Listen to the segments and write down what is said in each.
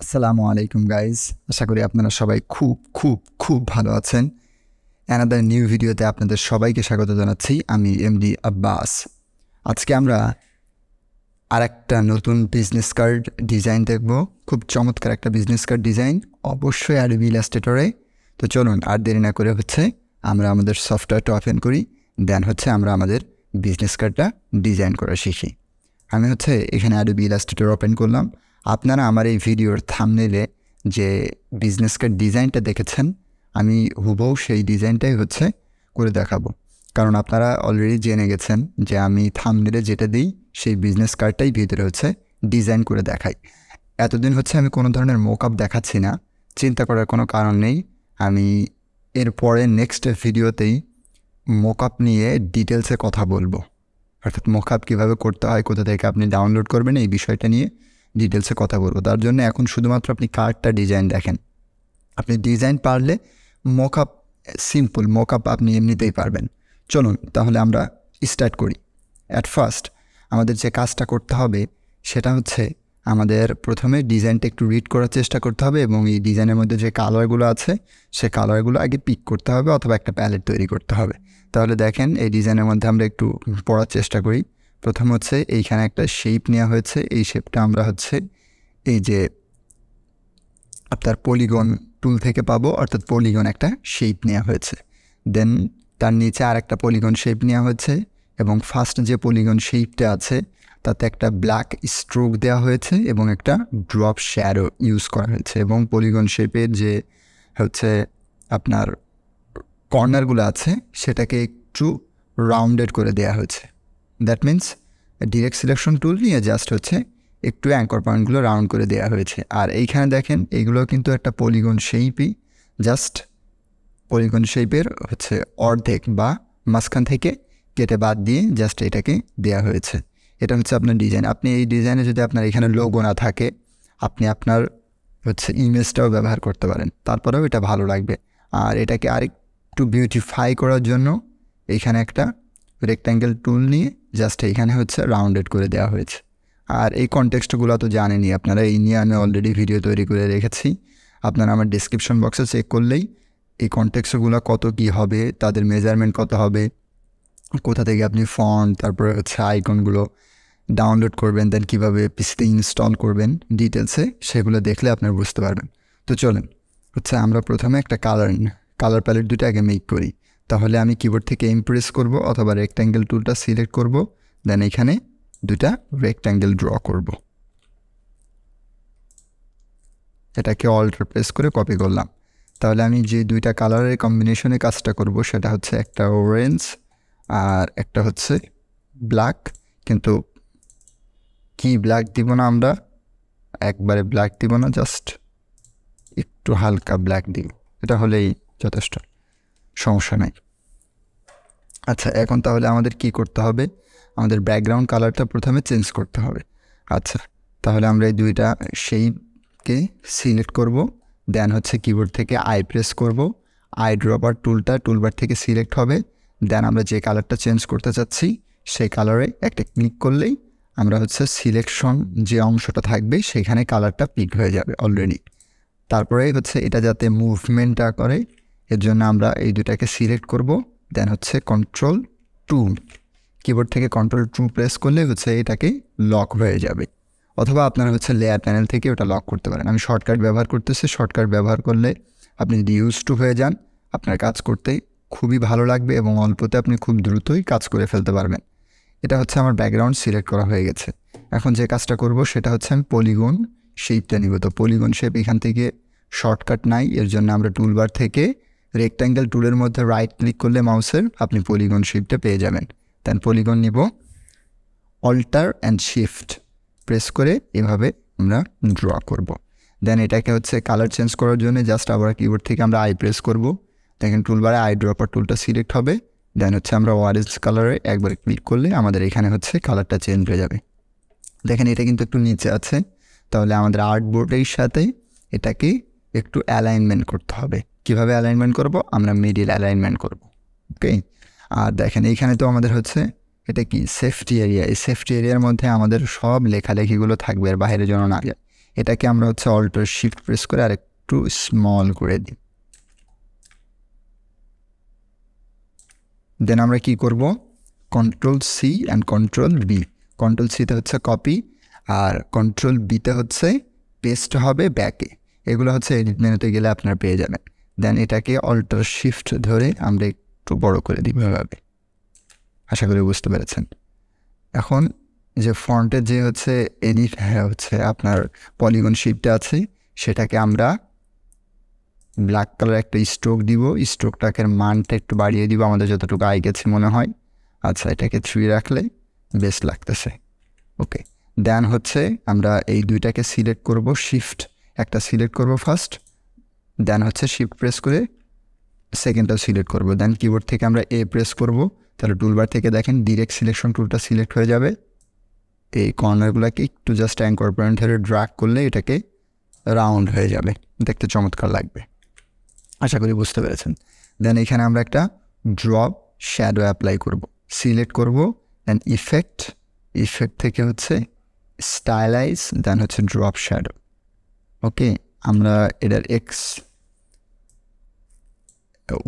আসসালামু আলাইকুম গাইজ, আশা করি আপনারা সবাই খুব খুব খুব ভালো আছেন। অ্যানাদার নিউ ভিডিওতে আপনাদের সবাইকে স্বাগত জানাচ্ছি। আমি এমডি আব্বাস। আজকে আমরা আরেকটা নতুন বিজনেস কার্ড ডিজাইন দেখব। খুব চমৎকার একটা বিজনেস কার্ড ডিজাইন, অবশ্যই অ্যাডোবি ইলাস্ট্রেটরে। তো চলুন আর দেরি না করে আমরা আমাদের সফটওয়্যারটা ওপেন করি, দেন আমরা আমাদের বিজনেস কার্ডটা ডিজাইন করা শিখি। আমি এখানে অ্যাডোবি ইলাস্ট্রেটর ওপেন করলাম। আপনারা আমার এই ভিডিওর থাম্বনেইলে যে বিজনেস কার্ড ডিজাইনটা দেখেছেন, আমি হুবহু সেই ডিজাইনটাই করে দেখাবো, কারণ আপনারা অলরেডি জেনে গেছেন যে আমি থাম্বনেইলে যেটা দিই সেই বিজনেস কার্ডটাই ভিতরে ডিজাইন করে দেখাই। এতদিন আমি কোনো ধরনের মোকআপ দেখাচ্ছি না, চিন্তা করার কোনো কারণ নেই। আমি এরপরে নেক্সট ভিডিওতেই মোকআপ নিয়ে ডিটেলসে কথা বলবো, অর্থাৎ মোকআপ কীভাবে করতে হয়, কোথা থেকে আপনি ডাউনলোড করবেন, এই বিষয়টা নিয়ে ডিটেলসে কথা বলবো। তার জন্য এখন শুধুমাত্র আপনি কার্ডটা ডিজাইন দেখেন। আপনি ডিজাইন পারলে মোকআপ সিম্পল, মোকআপ আপনি এমনিতেই পারবেন। চলুন তাহলে আমরা স্টার্ট করি। অ্যাট ফার্স্ট আমাদের যে কাজটা করতে হবে সেটা আমাদের প্রথমে ডিজাইনটা একটু রিড করার চেষ্টা করতে হবে, এবং এই ডিজাইনের মধ্যে যে কালারগুলো আছে সে কালারগুলো আগে পিক করতে হবে, অথবা একটা প্যালেট তৈরি করতে হবে। তাহলে দেখেন এই ডিজাইনের মধ্যে আমরা একটু পড়ার চেষ্টা করি। প্রথম এইখানে একটা শেপ নেওয়া হয়েছে। এই শেপটা আমরা এই যে আপনার পলিগন টুল থেকে পাবো, অর্থাৎ পলিগন একটা শেপ নেওয়া হয়েছে। দেন তার নিচে আর একটা পলিগন শেপ নেওয়া হয়েছে, এবং ফার্স্ট যে পলিগন শেপটা আছে তাতে একটা ব্ল্যাক স্ট্রোক দেওয়া হয়েছে এবং একটা ড্রপ শ্যাডো ইউজ করা হয়েছে, এবং পলিগন শেপের যে আপনার কর্নারগুলো আছে সেটাকে একটু রাউন্ডেড করে দেওয়া হয়েছে। That means direct selection tool নিয়ে জাস্ট একটু অ্যাঙ্কর পয়েন্টগুলো রাউন্ড করে দেওয়া হয়েছে। আর এইখানে দেখেন এইগুলো কিন্তু একটা পলিগন শেপই, জাস্ট পলিগন শেপের অর্ধেক বা মাঝখান থেকে কেটে বাদ দিয়ে জাস্ট এটাকে দেওয়া হয়েছে। এটা আপনার ডিজাইন। আপনি এই ডিজাইনে যদি আপনার এখানে লোগো না থাকে, আপনি আপনার ইমেজটাও ব্যবহার করতে পারেন, তারপরেও এটা ভালো লাগবে। আর এটাকে আরেকটু বিউটিফাই করার জন্য এইখানে একটা রেক্ট্যাঙ্গেল টুল নিয়ে জাস্ট এইখানে রাউন্ডেড করে দেওয়া হয়েছে। আর এই কনটেক্সটগুলো তো জানেনই আপনারা, এই নিয়ে আমি অলরেডি ভিডিও তৈরি করে রেখেছি। আপনারা আমার ডিসক্রিপশন বক্সে চেক করলেই এই কনটেক্সটগুলো কত কী হবে, তাদের মেজারমেন্ট কত হবে, কোথা থেকে আপনি ফন্ট তারপরে আইকনগুলো ডাউনলোড করবেন, দেন কীভাবে পিসিতে ইনস্টল করবেন ডিটেলসে, সেগুলো দেখলে আপনারা বুঝতে পারবেন। তো চলেন আমরা প্রথমে একটা কালার প্যালেট দুটো আগে মেক করি। তাহলে আমি কিবোর্ড থেকে ইমপ্রেস করব, অথবা রেক্ট্যাঙ্গেল টুলটা সিলেক্ট করব, দেন এখানে দুটা রেক্ট্যাঙ্গেল ড্র করব। এটাকে অল্টার প্রেস করে কপি করলাম। তাহলে আমি যে দুইটা কালারের কম্বিনেশনে কাজটা করব সেটা একটা অরেঞ্জ আর একটা ব্ল্যাক। কিন্তু কি ব্ল্যাক দিব না, আমরা একবারে ব্ল্যাক দিব না, জাস্ট একটু হালকা ব্ল্যাক দিব, এটা হলেই যথেষ্ট, সমস্যা নাই। আচ্ছা, এখন তাহলে আমাদের কি করতে হবে, আমাদের ব্যাকগ্রাউন্ড কালারটা প্রথমে চেঞ্জ করতে হবে। আচ্ছা, তাহলে আমরা এই দুইটা শেপকে সিলেক্ট করব, দেন কিবোর্ড থেকে আই প্রেস করব, আই ড্রপার টুলটা টুলবার থেকে সিলেক্ট হবে, দেন আমরা যে কালারটা চেঞ্জ করতে চাচ্ছি সেই কালারে একটা ক্লিক করলেই আমরা সিলেকশন যে অংশটা থাকবে সেখানে কালারটা পিক হয়ে যাবে অলরেডি। তারপরে এটা যাতে মুভমেন্টটা করে, এর জন্য আমরা এই দুটাকে সিলেক্ট করব, দেন কন্ট্রোল 2, কিবোর্ড থেকে কন্ট্রোল 2 প্রেস করলে এটাকে লক হয়ে যাবে, অথবা আপনারা লেয়ার প্যানেল থেকে ওটা লক করতে পারেন। আমি শর্টকাট ব্যবহার করতেছি। শর্টকাট ব্যবহার করলে আপনি যদি ইউজ টু হয়ে যান, আপনার কাজ করতে খুবই ভালো লাগবে এবং অল্পতে আপনি খুব দ্রুতই কাজ করে ফেলতে পারবেন। এটা আমার ব্যাকগ্রাউন্ড সিলেক্ট করা হয়ে গেছে। এখন যে কাজটা করব সেটা আমি পলিগন শেপটা নিব। তো পলিগন শেপ এখান থেকে শর্টকাট নাই, এর জন্য আমরা টুলবার থেকে রেক্ট্যাঙ্গেল টুলের মধ্যে রাইট ক্লিক করলে মাউসের আপনি পলিগন শেপটা পেয়ে যাবেন। দেন পলিগন নিব, অল্টার অ্যান্ড শিফট প্রেস করে এভাবে আমরা ড্র করব। দেন এটাকে কালার চেঞ্জ করার জন্য জাস্ট আবার কিবোর্ড থেকে আমরা আই প্রেস করব, দেখেন টুলবারে আই ড্রপার টুলটা সিলেক্ট হবে, দেন আমরা অরেঞ্জ কালারে একবার ক্লিক করলে আমাদের এখানে কালারটা চেঞ্জ হয়ে যাবে। দেখেন এটা কিন্তু একটু নিচে আছে, তাহলে আমাদের আর্টবোর্ডের সাথে এটাকে একটু অ্যালাইনমেন্ট করতে হবে। কিভাবে অ্যালাইনমেন্ট করব, আমরা মিডিল অ্যালাইনমেন্ট করব। ওকে, আর দেখেন এইখানে তো আমাদের এটা কি সেফটি এরিয়া, এই সেফটি এরিয়ার মধ্যে আমাদের সব লেখালেখিগুলো থাকবে, আর বাইরে যেন না যায়। এটাকে আমরা হচ্ছে অল্টার শিফট প্রেস করে আর একটু স্মল করে দিই। দেন আমরা কি করব, control C and control B. Control সিতে হচ্ছে কপি আর কন্ট্রোল বিতে হচ্ছে পেস্ট হবে ব্যাকে। এগুলো হচ্ছে এডিট মেনুতে গেলে আপনারা পেয়ে যাবেন। দেন এটাকে অল্টার শিফট ধরে আমরা একটু বড় করে দিই এভাবে। আশা করি বুঝতে পেরেছেন। এখন যে ফন্টের যে হচ্ছে এডিট হচ্ছে আপনার পলিগন শিটটা আছে, সেটাকে আমরা ব্ল্যাক কালার একটা স্ট্রোক দিব। স্ট্রোকটাকে মানটা একটু বাড়িয়ে দিব আমাদের যতটুকু আই গেছে মনে হয়। আচ্ছা, এটাকে 3 রাখলে বেশ লাগতেছে। ওকে, দেন হচ্ছে আমরা এই দুইটাকে সিলেক্ট করব, শিফট একটা সিলেক্ট করব ফার্স্ট, দেন হচ্ছে শিফট প্রেস করে সেকেন্ডটাও সিলেক্ট করব। দেন কিবোর্ড থেকে আমরা এ প্রেস করব, তাহলে টুলবার থেকে দেখেন ডিরেক্ট সিলেকশন টুলটা সিলেক্ট হয়ে যাবে। এই কর্নারগুলোকে একটু জাস্ট অ্যাঙ্কর পয়েন্ট ধরে ড্র্যাগ করলে এটাকে রাউন্ড হয়ে যাবে, দেখতে চমৎকার লাগবে। আশা করি বুঝতে পেরেছেন। দেন এখানে আমরা একটা ড্রপ শ্যাডো অ্যাপ্লাই করব, সিলেক্ট করব, দেন ইফেক্ট থেকে হচ্ছে স্টাইলাইজ, দেন হচ্ছে ড্রপ শ্যাডো। ওকে, আমরা এটার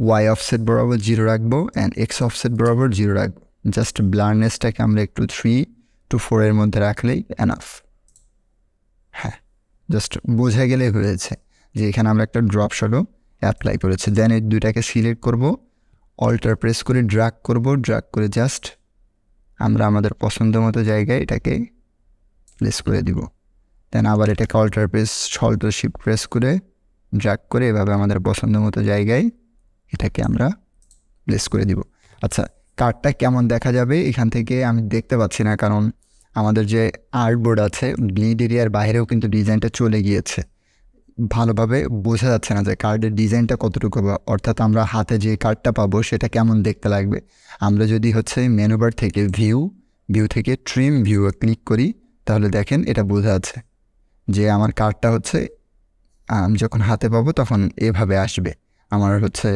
ওয়াই অফসেট বরাবর 0 রাখবো অ্যান্ড এক্স অফসেট বরাবর 0 রাখবো। জাস্ট ব্লারনেসটাকে আমরা একটু 3 to 4 এর মধ্যে রাখলেই এনাফ। হ্যাঁ, জাস্ট বোঝা গেলে হয়েছে যে এখানে আমরা একটা ড্রপ শ্যাডো অ্যাপ্লাই করেছি। দেন এই দুইটাকে সিলেক্ট করব, অল্টার প্রেস করে ড্র্যাগ করব, ড্র্যাগ করে জাস্ট আমরা আমাদের পছন্দ মতো জায়গায় এটাকে প্লেস করে দিব। দেন আবার এটাকে অল্টার শিফট প্রেস করে ড্র্যাগ করে এভাবে আমাদের পছন্দ মতো জায়গায় এটাকে আমরা প্লেস করে দিব। আচ্ছা, কার্ডটা কেমন দেখা যাবে এখান থেকে আমি দেখতে পাচ্ছি না, কারণ আমাদের যে আর্টবোর্ড আছে ব্লিড এরিয়ার বাইরেও কিন্তু ডিজাইনটা চলে গিয়েছে। ভালোভাবে বোঝা যাচ্ছে না যে কার্ডের ডিজাইনটা কতটুকু, অর্থাৎ আমরা হাতে যে কার্ডটা পাবো সেটা কেমন দেখতে লাগবে। আমরা যদি হচ্ছে মেনু বার থেকে ভিউ থেকে ট্রিম ভিউ ক্লিক করি, তাহলে দেখেন এটা বোঝা যাচ্ছে যে আমার কার্ডটা হচ্ছে আমি যখন হাতে পাবো তখন এভাবে আসবে, আমার হচ্ছে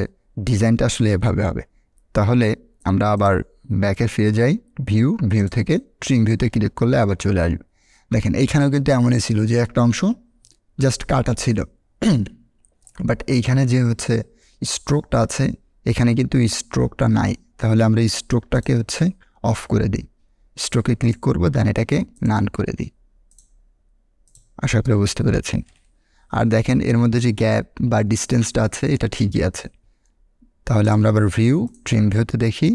ডিজাইনটা আসলে এভাবে হবে। তাহলে আমরা আবার ব্যাকে ফিরে যাই, ভিউ থেকে ট্রিম ভিউতে ক্লিক করলে আবার চলে আসবে। দেখেন এইখানেও কিন্তু এমনই ছিল যে একটা অংশ জাস্ট কাটা ছিল, বাট এইখানে যে হচ্ছে স্ট্রোকটা আছে এখানে কিন্তু স্ট্রোকটা নাই। তাহলে আমরা স্ট্রোকটাকে হচ্ছে অফ করে দিই, স্ট্রোকে ক্লিক করব, দেন এটাকে নান করে দিই। আশা করি বুঝতে পেরেছেন। আর দেখেন এর মধ্যে যে গ্যাপ বা ডিস্টেন্সটা আছে এটা ঠিকই আছে। তাহলে আমরা আবার ট্রিম ভিউতে দেখি,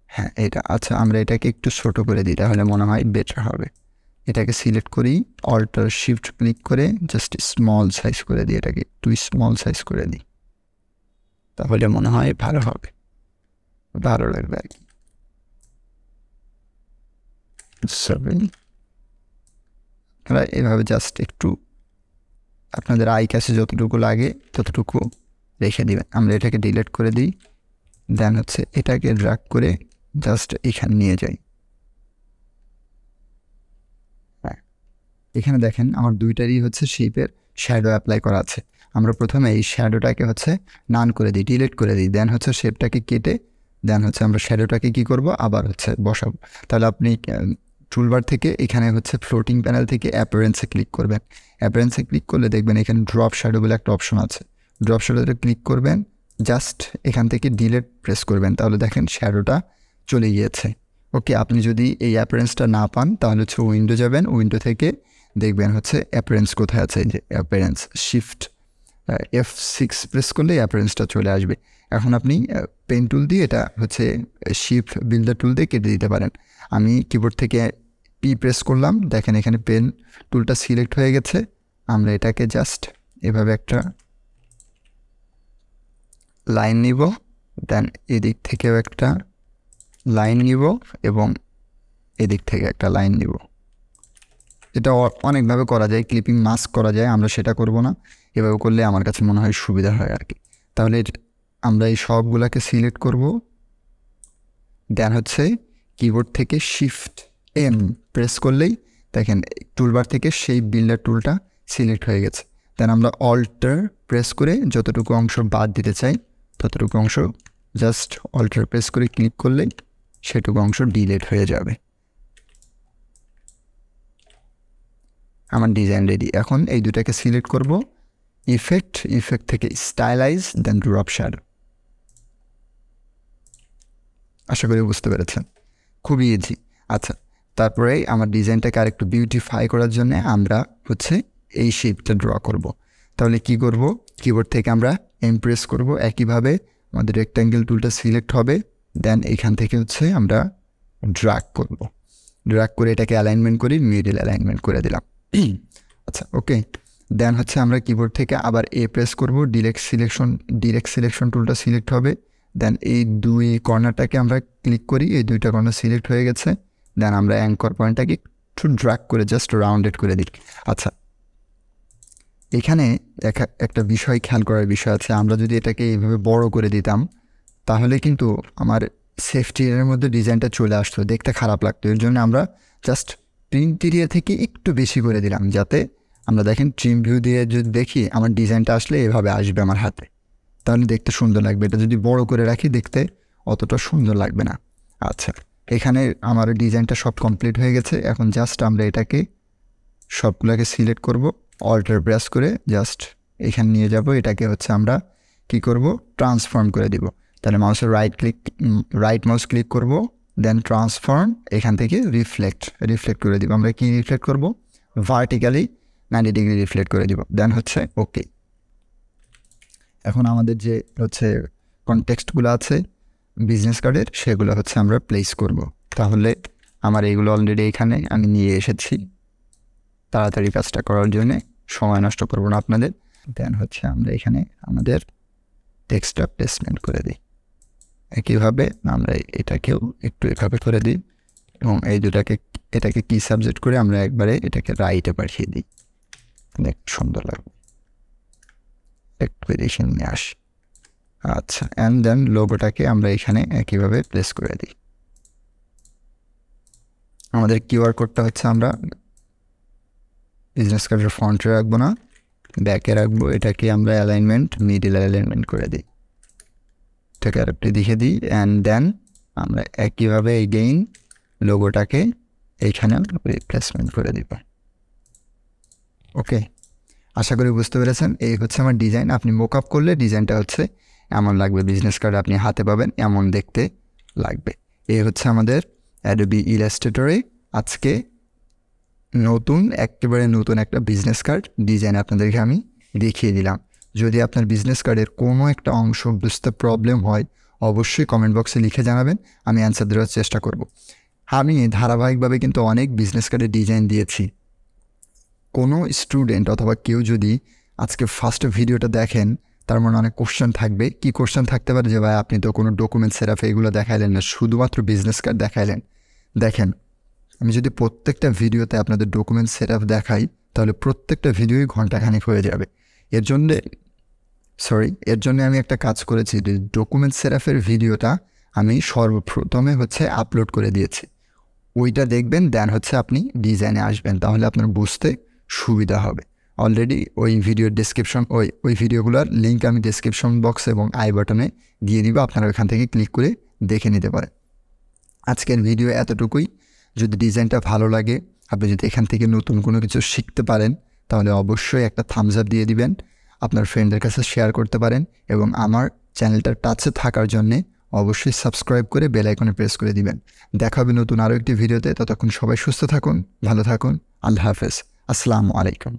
হ্যাঁ এটা আচ্ছা, আমরা এটাকে একটু ছোটো করে দিই, তাহলে মনে হয় বেটার হবে। এটাকে সিলেক্ট করি, অল্টার শিফট ক্লিক করে জাস্ট স্মল সাইজ করে দিই, এটাকে একটু স্মল সাইজ করে দিই, তাহলে মনে হয় ভালো হবে, ভালো লাগবে আর কি। এভাবে জাস্ট একটু আপনাদের আই কাছে যতটুকু লাগে ততটুকু রেখে দিবেন। আমরা এটাকে ডিলিট করে দিই, দেন হচ্ছে এটাকে ড্র্যাগ করে জাস্ট এখানে নিয়ে যাই। হ্যাঁ, এখানে দেখেন আমার দুইটারই হচ্ছে শেপের শ্যাডো অ্যাপ্লাই করা আছে। আমরা প্রথমে এই শ্যাডোটাকে হচ্ছে নান করে দিই, ডিলিট করে দিই, দেন হচ্ছে শেপটাকে কেটে দেন হচ্ছে আমরা শ্যাডোটাকে কী করব আবার হচ্ছে বসাবো। তাহলে আপনি টুলবার থেকে এখানে হচ্ছে ফ্লোটিং প্যানেল থেকে অ্যাপিয়ারেন্সে ক্লিক করবেন। অ্যাপিয়ারেন্সে ক্লিক করলে দেখবেন এখানে ড্রপ শ্যাডো বলে একটা অপশন আছে। ড্রপ শ্যাডোতে ক্লিক করবেন, জাস্ট এখান থেকে ডিলিট প্রেস করবেন, তাহলে দেখেন শ্যাডোটা চলে গিয়েছে। ওকে, আপনি যদি এই অ্যাপিয়ারেন্সটা না পান তাহলে হচ্ছে উইন্ডো যাবেন, উইন্ডো থেকে দেখবেন হচ্ছে অ্যাপিয়ারেন্স কোথায় আছে, যে অ্যাপিয়ারেন্স শিফট F6 প্রেস করলে অ্যাপিয়ারেন্সটা চলে আসবে। এখন আপনি পেন টুল দিয়ে এটা হচ্ছে শিফট বিল্ডার টুল দিয়ে কেটে দিতে পারেন। আমি কিবোর্ড থেকে পি প্রেস করলাম, দেখেন এখানে পেন টুলটা সিলেক্ট হয়ে গেছে। আমরা এটাকে জাস্ট এভাবে একটা লাইন নিব, দেন এদিক থেকেও একটা লাইন নিব এবং এদিক থেকে একটা লাইন নিব। এটা অনেকভাবে করা যায়, ক্লিপিং মাস্ক করা যায়, আমরা সেটা করব না। এভাবে করলে আমার কাছে মনে হয় সুবিধা হয় আর কি। তাহলে আমরা এই সবগুলোকে সিলেক্ট করব, দেন হচ্ছে কিবোর্ড থেকে শিফট এম প্রেস করলেই দেখেন টুলবার থেকে সেই বিল্ডার টুলটা সিলেক্ট হয়ে গেছে। দেন আমরা অল্টার প্রেস করে যতটুকু অংশ বাদ দিতে চাই ততটুকু অংশ জাস্ট অল্টার প্রেস করে ক্লিক করলেই সেটুকু অংশ ডিলিট হয়ে যাবে। আমার ডিজাইন রেডি। এখন এই দুটাকে সিলেক্ট করব, ইফেক্ট থেকে স্টাইলাইজ, দেন ড্রপ শ্যাডো। আশা করি বুঝতে পেরেছেন, খুবই ইজি। আচ্ছা, তারপরে আমার ডিজাইনটাকে আরেকটু বিউটিফাই করার জন্য আমরা হচ্ছে এই শেপটা ড্র করব। তাহলে কি করব, কিবোর্ড থেকে আমরা এমপ্রেস করব, একইভাবে আমাদের রেক্ট্যাঙ্গেল টুলটা সিলেক্ট হবে, দেন এইখান থেকে হচ্ছে আমরা ড্র্যাগ করব। ড্র্যাগ করে এটাকে অ্যালাইনমেন্ট করি, মিডল অ্যালাইনমেন্ট করে দিলাম। আচ্ছা, ওকে। দেন হচ্ছে আমরা কিবোর্ড থেকে আবার প্রেস করব, ডিরেক্ট সিলেকশন টুলটা সিলেক্ট হবে, দেন এই দুই কর্নারটাকে আমরা ক্লিক করি, এই দুইটা কর্নার সিলেক্ট হয়ে গেছে। দেন আমরা অ্যাঙ্কর পয়েন্টটাকে একটু ড্র্যাগ করে জাস্ট রাউন্ডেড করে দিই। আচ্ছা, এখানে একটা বিষয় খেয়াল করার বিষয় আছে, আমরা যদি এটাকে এইভাবে বড় করে দিতাম তাহলে কিন্তু আমার সেফটি এর মধ্যে ডিজাইনটা চলে আসতো, দেখতে খারাপ লাগতো। এর জন্য আমরা জাস্ট প্রিন্ট এরিয়া থেকে একটু বেশি করে দিলাম, যাতে আমরা দেখেন ট্রিম ভিউ দিয়ে যদি দেখি আমার ডিজাইনটা আসলে এভাবে আসবে আমার হাতে, তাহলে দেখতে সুন্দর লাগবে। এটা যদি বড় করে রাখি দেখতে অতটা সুন্দর লাগবে না। আচ্ছা, এখানে আমার ডিজাইনটা সব কমপ্লিট হয়ে গেছে। এখন জাস্ট আমরা এটাকে সবগুলোকে সিলেক্ট করব, অল্টার প্রেস করে জাস্ট এখানে নিয়ে যাব। এটাকে হচ্ছে আমরা কি করব, ট্রান্সফর্ম করে দিব। তাহলে মাউসের রাইট মাউস ক্লিক করব, দেন ট্রান্সফর্ম, এখান থেকে রিফ্লেক্ট করে দিব। আমরা কি রিফ্লেক্ট করব, ভার্টিক্যালি 90 ডিগ্রি রিফ্লেক্ট করে দিব, দেন হচ্ছে ওকে। এখন আমাদের যে হচ্ছে কনটেক্সটগুলো আছে বিজনেস কার্ডের, সেগুলো হচ্ছে আমরা প্লেস করব। তাহলে আমার এইগুলো অলরেডি এখানে আমি নিয়ে এসেছি তাড়াতাড়ি কাজটা করার জন্যে, সময় নষ্ট করব না আপনাদের। দেন হচ্ছে আমরা এখানে আমাদের টেক্সটটা প্লেসমেন্ট করে দিই। একইভাবে আমরা এটাকেও একটু এভাবে করে দিই, এবং এই দুটাকে এটাকে কি সাবজেক্ট করে আমরা একবারে এটাকে রাইটে পাঠিয়ে দিই, দেখ সুন্দর লাগবে। একটু এডিশন নিয়ে আসি। আচ্ছা, অ্যান্ড দেন লোগোটাকে আমরা এখানে একইভাবে প্লেস করে দিই। আমাদের কিউআর কোডটা হচ্ছে আমরা বিজনেস কার্ডের ফ্রন্টে রাখবো না, ব্যাকে রাখবো। এটাকে আমরা মিডল অ্যালাইনমেন্ট করে দিই, এটাকে আরেকটি দেখে দিই। অ্যান্ড দেন আমরা একইভাবে এগেইন লোগোটাকে এইখানে রিপ্লেসমেন্ট করে দিব। ওকে, আশা করি বুঝতে পেরেছেন। এই হচ্ছে আমার ডিজাইন। আপনি মোকআপ করলে ডিজাইনটা হচ্ছে এমন লাগবে, বিজনেস কার্ড আপনি হাতে পাবেন এমন দেখতে লাগবে। এই হচ্ছে আমাদের অ্যাডোবি ইলাস্ট্রেটরে আজকে একেবারে নতুন একটা বিজনেস কার্ড ডিজাইন আপনাদেরকে আমি দেখিয়ে দিলাম। যদি আপনার বিজনেস কার্ডের কোনো একটা অংশ বুঝতে প্রবলেম হয় অবশ্যই কমেন্ট বক্সে লিখে জানাবেন, আমি অ্যান্সার দেওয়ার চেষ্টা করব। আমি ধারাবাহিকভাবে কিন্তু অনেক বিজনেস কার্ডের ডিজাইন দিয়েছি। কোনো স্টুডেন্ট অথবা কেউ যদি আজকে ফার্স্ট ভিডিওটা দেখেন, তার মনে অনেক কোশ্চেন থাকবে। কি কোশ্চেন থাকতে পারে, যে ভাই আপনি তো কোনো ডকুমেন্ট সেটআপ এগুলো দেখাইলেন না, শুধুমাত্র বিজনেস কার্ড দেখাইলেন। দেখেন, আমি যদি প্রত্যেকটা ভিডিওতে আপনাদের ডকুমেন্ট সেটআপ দেখাই তাহলে প্রত্যেকটা ভিডিওই ঘন্টাখানেক হয়ে যাবে। এর জন্য আমি একটা কাজ করেছি, যে ডকুমেন্ট সেটআপের ভিডিওটা আমি সর্বপ্রথমে হচ্ছে আপলোড করে দিয়েছি। ওইটা দেখবেন, দেন হচ্ছে আপনি ডিজাইনে আসবেন, তাহলে আপনার বুঝতে সুবিধা হবে। অলরেডি ওই ভিডিওর ডেসক্রিপশন ওই ভিডিওগুলোর লিঙ্ক আমি ডেসক্রিপশন বক্স এবং আই বাটনে দিয়ে দিব, আপনারা ওইখান থেকে ক্লিক করে দেখে নিতে পারেন। আজকের ভিডিও এতটুকুই। যদি ডিজাইনটা ভালো লাগে, আপনি যদি এখান থেকে নতুন কোনো কিছু শিখতে পারেন, তাহলে অবশ্যই একটা থামস আপ দিয়ে দিবেন, আপনার ফ্রেন্ডদের কাছে শেয়ার করতে পারেন, এবং আমার চ্যানেলটার টাচে থাকার জন্যে অবশ্যই সাবস্ক্রাইব করে বেল আইকনে প্রেস করে দিবেন। দেখা হবে নতুন আরও একটি ভিডিওতে। ততক্ষণ সবাই সুস্থ থাকুন, ভালো থাকুন। আল্লাহ হাফেজ, আসসালামু আলাইকুম।